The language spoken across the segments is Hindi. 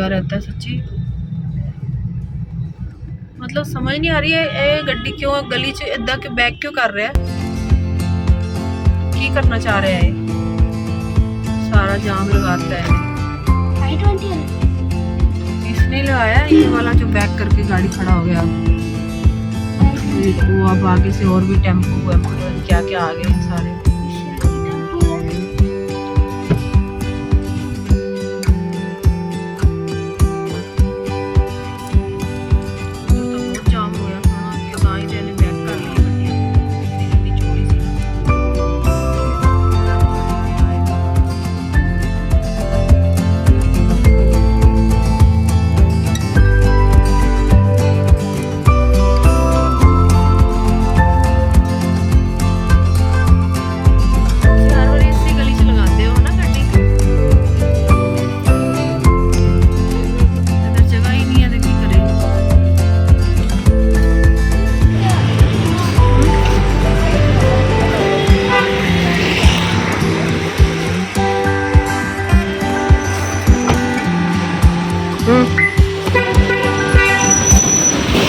लगा रहता है सच्ची। मतलब समझ नहीं आ रही है ये गड्डी क्यों गली च इदा के बैक क्यों कर रहा है, की करना चाह रहा है। सारा जाम लगाता है इसने लगाया, ये वाला जो बैक करके गाड़ी खड़ा हो गया। तो अब आगे से और भी टेम्पो क्या क्या आ गए सारे।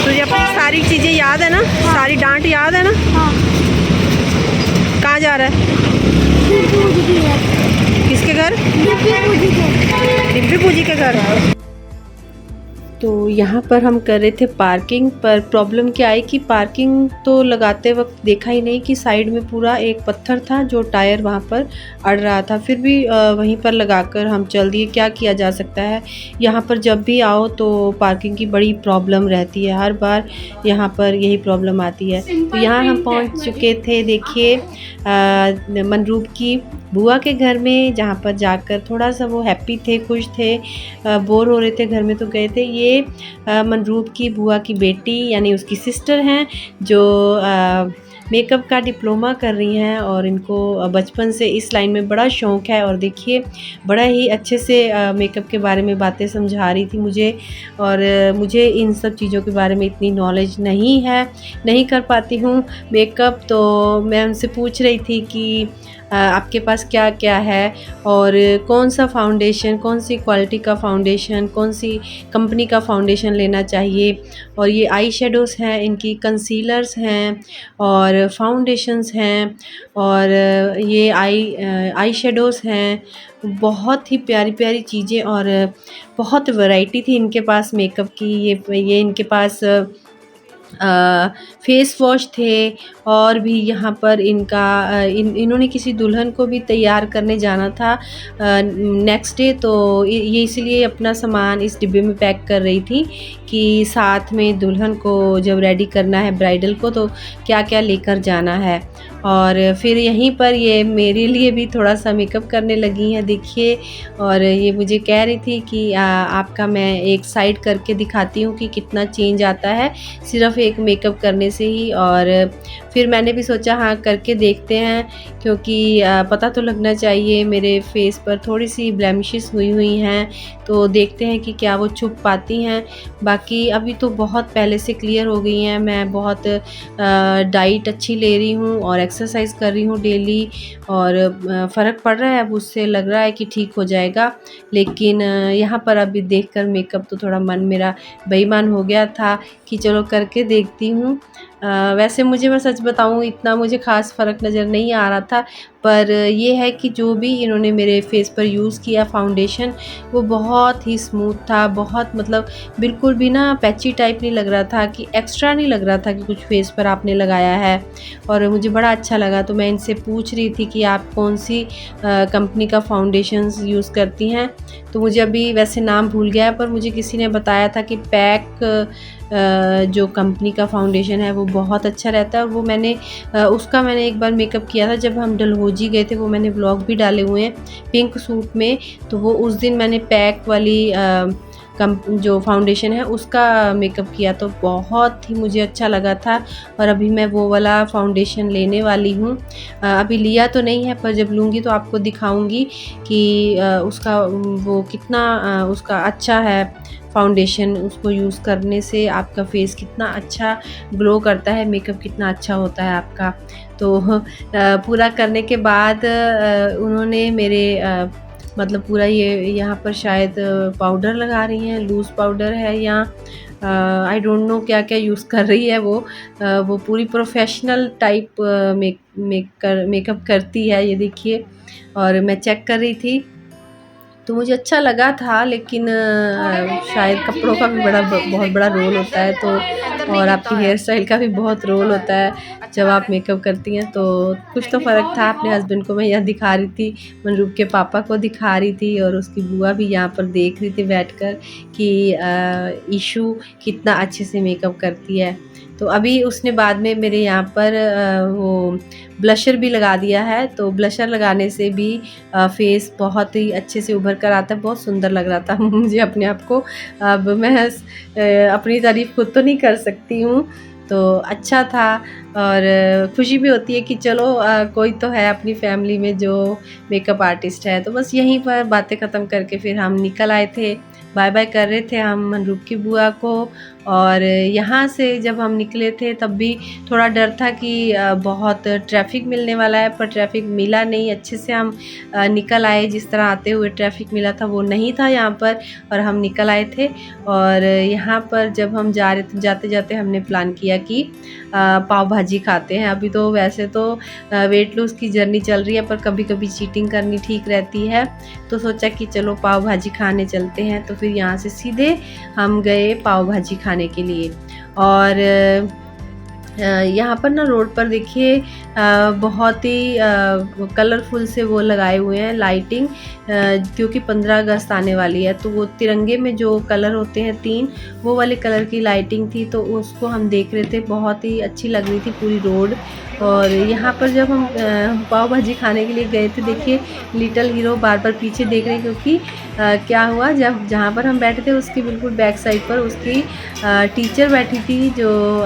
तुझे अपनी सारी चीजें याद है ना? हाँ। सारी डांट याद है ना? हाँ। कहाँ जा रहा है? किसके घर? डिम्पी पूजी के घर। तो यहाँ पर हम कर रहे थे पार्किंग, पर प्रॉब्लम क्या आई कि पार्किंग तो लगाते वक्त देखा ही नहीं कि साइड में पूरा एक पत्थर था जो टायर वहाँ पर अड़ रहा था। फिर भी वहीं पर लगाकर हम चल दिए। क्या किया जा सकता है, यहाँ पर जब भी आओ तो पार्किंग की बड़ी प्रॉब्लम रहती है, हर बार यहाँ पर यही प्रॉब्लम आती है। तो यहाँ हम पहुँच चुके थे, देखिए मनरूप की बुआ के घर में, जहाँ पर जाकर थोड़ा सा वो हैप्पी थे, खुश थे, बोर हो रहे थे घर में तो गए थे। ये मनरूप की बुआ की बेटी यानी उसकी सिस्टर हैं जो मेकअप का डिप्लोमा कर रही हैं और इनको बचपन से इस लाइन में बड़ा शौक़ है। और देखिए बड़ा ही अच्छे से मेकअप के बारे में बातें समझा रही थी मुझे, और मुझे इन सब चीज़ों के बारे में इतनी नॉलेज नहीं है, नहीं कर पाती हूँ मेकअप। तो मैं उनसे पूछ रही थी कि आपके पास क्या क्या है और कौन सा फाउंडेशन, कौन सी क्वालिटी का फाउंडेशन, कौन सी कंपनी का फाउंडेशन लेना चाहिए। और ये आई शेडोज़ हैं, इनकी कंसीलर्स हैं और फाउंडेशंस हैं, और ये आई शेडोज़ हैं। बहुत ही प्यारी प्यारी चीज़ें और बहुत वैरायटी थी इनके पास मेकअप की। ये इनके पास फेस वॉश थे, और भी यहाँ पर इन्होंने किसी दुल्हन को भी तैयार करने जाना था नेक्स्ट डे, तो ये इसलिए अपना सामान इस डिब्बे में पैक कर रही थी कि साथ में दुल्हन को जब रेडी करना है ब्राइडल को तो क्या क्या लेकर जाना है। और फिर यहीं पर ये मेरे लिए भी थोड़ा सा मेकअप करने लगी हैं, देखिए। और ये मुझे कह रही थी कि आपका मैं एक साइड करके दिखाती हूँ कि कितना चेंज आता है सिर्फ़ एक मेकअप करने से ही। और फिर मैंने भी सोचा हाँ करके देखते हैं, क्योंकि पता तो लगना चाहिए। मेरे फेस पर थोड़ी सी ब्लेमिशेस हुई हैं, तो देखते हैं कि क्या वो छुप पाती हैं। बाकी अभी तो बहुत पहले से क्लियर हो गई हैं। मैं बहुत डाइट अच्छी ले रही हूँ और एक्सरसाइज कर रही हूँ डेली, और फ़र्क पड़ रहा है। अब उससे लग रहा है कि ठीक हो जाएगा। लेकिन यहाँ पर अभी देखकर मेकअप तो थोड़ा मन मेरा बेईमान हो गया था कि चलो करके देखती हूँ। वैसे मैं सच बताऊँ इतना मुझे ख़ास फ़र्क नज़र नहीं आ रहा था, पर ये है कि जो भी इन्होंने मेरे फेस पर यूज़ किया फाउंडेशन वो बहुत ही स्मूथ था, बहुत मतलब बिल्कुल भी ना पैची टाइप नहीं लग रहा था, कि एक्स्ट्रा नहीं लग रहा था कि कुछ फेस पर आपने लगाया है। और मुझे बड़ा अच्छा लगा, तो मैं इनसे पूछ रही थी कि आप कौन सी कंपनी का फाउंडेशंस यूज़ करती हैं। तो मुझे अभी वैसे नाम भूल गया, पर मुझे किसी ने बताया था कि पैक जो कंपनी का फाउंडेशन है वो बहुत अच्छा रहता है। और वो उसका मैंने एक बार मेकअप किया था जब हम डलहौजी गए थे, वो मैंने व्लॉग भी डाले हुए हैं पिंक सूट में। तो वो उस दिन मैंने पैक वाली जो फाउंडेशन है उसका मेकअप किया, तो बहुत ही मुझे अच्छा लगा था। और अभी मैं वो वाला फाउंडेशन लेने वाली हूँ। अभी लिया तो नहीं है, पर जब लूँगी तो आपको दिखाऊंगी कि उसका वो कितना उसका अच्छा है फाउंडेशन। उसको यूज़ करने से आपका फेस कितना अच्छा ग्लो करता है, मेकअप कितना अच्छा होता है आपका। तो पूरा करने के बाद उन्होंने मेरे मतलब पूरा ये यहाँ पर शायद पाउडर लगा रही हैं, लूज़ पाउडर है या आई डोंट नो क्या-क्या यूज़ कर रही है वो। वो पूरी प्रोफ़ेशनल टाइप मेकअप करती है, ये देखिए। और मैं चेक कर रही थी तो मुझे अच्छा लगा था, लेकिन शायद कपड़ों का भी बहुत बड़ा रोल होता है, तो और आपकी हेयर स्टाइल का भी बहुत रोल होता है जब आप मेकअप करती हैं। तो कुछ तो फ़र्क था। अपने हस्बैंड को मैं यहाँ दिखा रही थी, मनरूप के पापा को दिखा रही थी, और उसकी बुआ भी यहाँ पर देख रही थी बैठकर कि ईशू कितना अच्छे से मेकअप करती है। तो अभी उसने बाद में मेरे यहाँ पर वो ब्लशर भी लगा दिया है, तो ब्लशर लगाने से भी फेस बहुत ही अच्छे से उभर कर आता है। बहुत सुंदर लग रहा था मुझे अपने आप को। अब मैं अपनी तारीफ़ खुद तो नहीं कर सकती हूँ, तो अच्छा था। और खुशी भी होती है कि चलो कोई तो है अपनी फैमिली में जो मेकअप आर्टिस्ट है। तो बस यहीं पर बातें ख़त्म करके फिर हम निकल आए थे। बाय बाय कर रहे थे हम मनरूप की बुआ को। और यहाँ से जब हम निकले थे तब भी थोड़ा डर था कि बहुत ट्रैफिक मिलने वाला है, पर ट्रैफिक मिला नहीं। अच्छे से हम निकल आए। जिस तरह आते हुए ट्रैफिक मिला था वो नहीं था यहाँ पर, और हम निकल आए थे। और यहाँ पर जब हम जा रहे थे, जाते जाते हमने प्लान किया कि पाव भाजी खाते हैं। अभी तो वैसे तो वेट लूज़ की जर्नी चल रही है, पर कभी कभी चीटिंग करनी ठीक रहती है। तो सोचा कि चलो पाव भाजी खाने चलते हैं। तो फिर यहाँ से सीधे हम गए पाव भाजी खाने के लिए। और यहाँ पर ना रोड पर देखिए बहुत ही कलरफुल से वो लगाए हुए हैं लाइटिंग, क्योंकि 15 अगस्त आने वाली है। तो वो तिरंगे में जो कलर होते हैं 3, वो वाले कलर की लाइटिंग थी, तो उसको हम देख रहे थे। बहुत ही अच्छी लग रही थी पूरी रोड। और यहाँ पर जब हम पाव भाजी खाने के लिए गए थे, देखिए लिटिल हीरो बार बार पीछे देख रहे हैं, क्योंकि क्या हुआ, जब जहाँ पर हम बैठे थे उसकी बिल्कुल बैक साइड पर उसकी टीचर बैठी थी, जो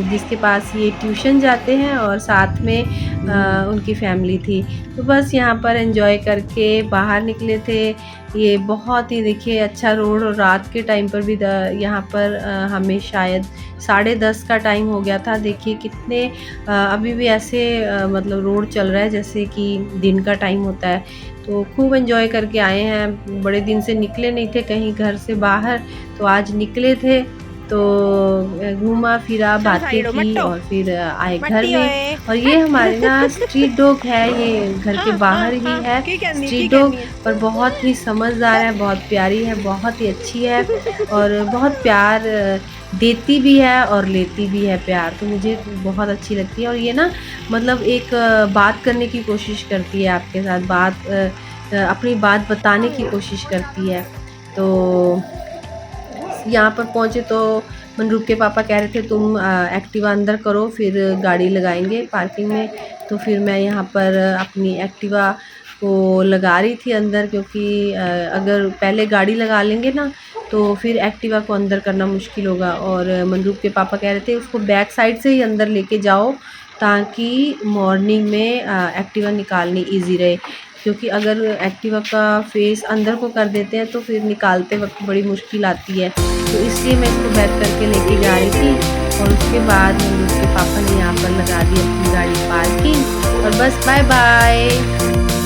जिसके पास ये ट्यूशन जाते हैं, और साथ में उनकी फैमिली थी। तो बस यहाँ पर एंजॉय करके बाहर निकले थे। ये बहुत ही देखिए अच्छा रोड, और रात के टाइम पर भी यहाँ पर हमें शायद 10:30 का टाइम हो गया था। देखिए कितने अभी भी ऐसे मतलब रोड चल रहा है जैसे कि दिन का टाइम होता है। तो खूब एंजॉय करके आए हैं। बड़े दिन से निकले नहीं थे कहीं घर से बाहर, तो आज निकले थे। तो घूमा फिरा, बातें की, और फिर आए घर में। और ये हमारे ना स्ट्रीट डॉग है, ये घर के बाहर ही है स्ट्रीट डॉग, पर बहुत ही समझदार है, बहुत प्यारी है, बहुत ही अच्छी है, और बहुत प्यार देती भी है और लेती भी है प्यार। तो मुझे बहुत अच्छी लगती है। और ये ना मतलब एक बात करने की कोशिश करती है आपके साथ, अपनी बात बताने की कोशिश करती है। तो यहाँ पर पहुँचे तो मनरूप के पापा कह रहे थे तुम एक्टिवा अंदर करो, फिर गाड़ी लगाएंगे पार्किंग में। तो फिर मैं यहाँ पर अपनी एक्टिवा को लगा रही थी अंदर, क्योंकि अगर पहले गाड़ी लगा लेंगे ना तो फिर एक्टिवा को अंदर करना मुश्किल होगा। और मनरूप के पापा कह रहे थे उसको बैक साइड से ही अंदर लेके जाओ, ताकि मॉर्निंग में एक्टिवा निकालनी इजी रहे। क्योंकि अगर एक्टिवा का फेस अंदर को कर देते हैं तो फिर निकालते वक्त बड़ी मुश्किल आती है। तो इसलिए मैं इसको बैक करके लेके जा रही थी। और उसके बाद उसके पापा ने यहाँ पर लगा दी अपनी गाड़ी पार्किंग। और बस बाय बाय।